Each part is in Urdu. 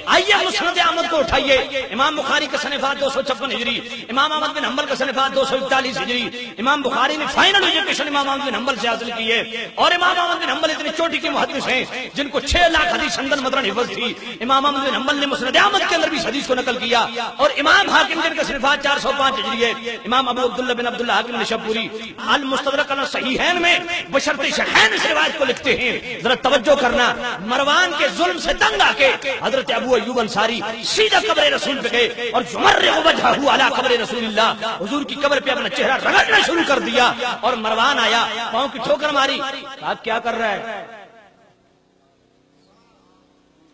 آئیے مسند احمد کو اٹھائیے، امام بخاری کا صنفات 256 ہجری، امام احمد بن حنبل کا صنفات 241 ہجری، امام بخاری نے فائنل ایجوکیشن امام احمد بن حنبل سے حاصل کی ہے، اور امام احمد بن حنبل اتنی چوٹی کے محدث ہیں جن کو 6 لاکھ حدیث سندن مدرن حفظ تھی، امام احمد بن حنبل نے مسند احمد کے اندر بھی حدیث کو نقل کیا، اور امام حاکم جن کا صنفات 405 ہجری ہے، امام ابو عبداللہ بن عبداللہ حاکم نشاپوری المستدرک علی صحیحین میں بشرط شیخین اس روایت کو لکھتے ہیں، ذرا توجہ کرنا، مروان کے ظلم سے تنگ آ کے حضرت ابو ایوب انصاری سیدھا قبر رسول پہ گئے اور یمرغ وجہہ علی قبر رسول اللہ، حضور کی قبر پہ اپنا چہرہ رگڑنا شروع کر دیا، اور مروان آیا، پاؤں کی ٹھوکر ماری، آپ کیا کر رہا ہے؟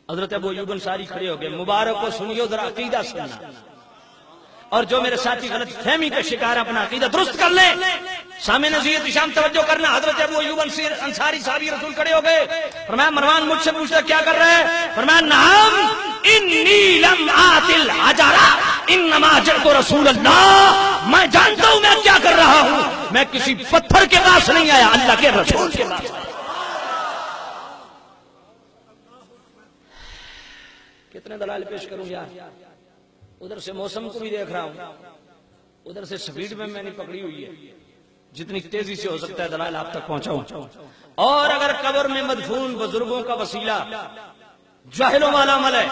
حضرت ابو ایوب انصاری کھڑے ہو گئے، مبارک کو سنیو، ذرا عقیدہ سننا، اور جو میرے ساتھی غلط فہمی کا شکار اپنا عقیدہ درست کر لیں، سامع نصیحت شام توجہ کرنا۔ حضرت ابو ایوب انصاری صحابی رسول کھڑے ہو گئے، فرمایا مروان مجھ سے پوچھتا کیا کر رہے ہیں؟ فرمایا نعم انی لم آت الحجرہ انما جئت رسول اللہ، میں جانتا ہوں میں کیا کر رہا ہوں، میں کسی پتھر کے پاس نہیں آیا، اللہ کے رسول کے پاس آیا۔ کتنے دلائل پیش کروں یار، ادھر سے موسم کو بھی دیکھ رہا ہوں، ادھر سے سپیڈ میں نے پکڑی ہوئی ہے، جتنی تیزی سے ہو سکتا ہے دلائل آپ تک پہنچاؤں۔ اور اگر قبر میں مدفون بزرگوں کا وسیلہ جاہلوں والا عمل ہے،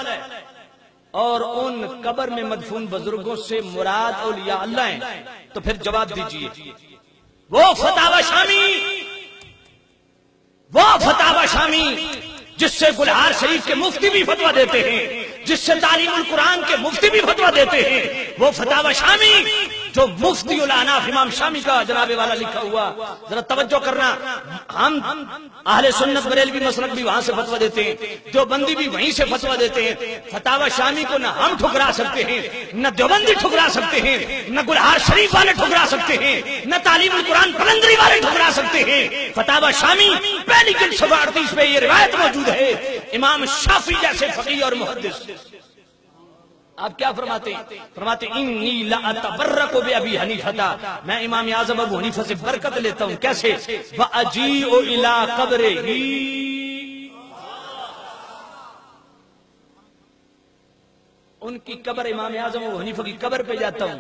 اور ان قبر میں مدفون بزرگوں سے مراد اولیاء اللہ ہیں، تو پھر جواب دیجئے، وہ فتاوی شامی جس سے گلہار شریف کے مفتی بھی فتویٰ دیتے ہیں، جس سے تعلیم القرآن کے مفتی بھی فتویٰ دیتے ہیں، وہ فتاوی شامی جو مفتی الاحناف امام شامی کا جناب والا لکھا ہوا، ذرا توجہ کرنا، ہم اہل سنت بریلوی مسلک بھی وہاں سے فتویٰ دیتے ہیں، دیوبندی بھی وہیں سے فتویٰ دیتے ہیں، فتاوی شامی کو نہ ہم ٹھکرا سکتے ہیں، نہ دیوبندی ٹھکرا سکتے ہیں، نہ گلہار شریف والے ٹھکرا سکتے ہیں، نہ تعلیم القرآن قلندری والے ٹھکرا سکتے ہیں۔ فتاوی شامی پہلی جلد 138 پہ یہ روایت موجود ہے، امام شافعی جیسے فقیہ اور محدث آپ کیا فرماتے ہیں؟ فرماتے انی لاتبرک بابی حنیفہ، میں امام اعظم ابو حنیفہ سے برکت لیتا ہوں، کیسے؟ واجیء الی قبرہ، ان کی قبر امام اعظم ابو حنیفہ کی قبر پہ جاتا ہوں،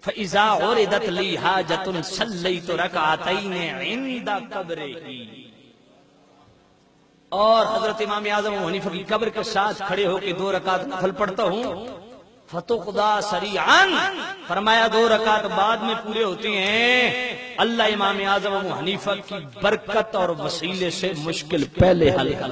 فاذا عرضت لی حاجۃ صلیت رکعتین عند قبرہ، اور حضرت امام اعظم ابو حنیفہ کی قبر کے ساتھ کھڑے ہو کے 2 رکعت نفل پڑھتا ہوں، فتقضی سریعا، فرمایا 2 رکعت بعد میں پورے ہوتے ہیں، اللہ امام اعظم ابو حنیفہ کی برکت اور وسیلے سے مشکل پہلے حل کر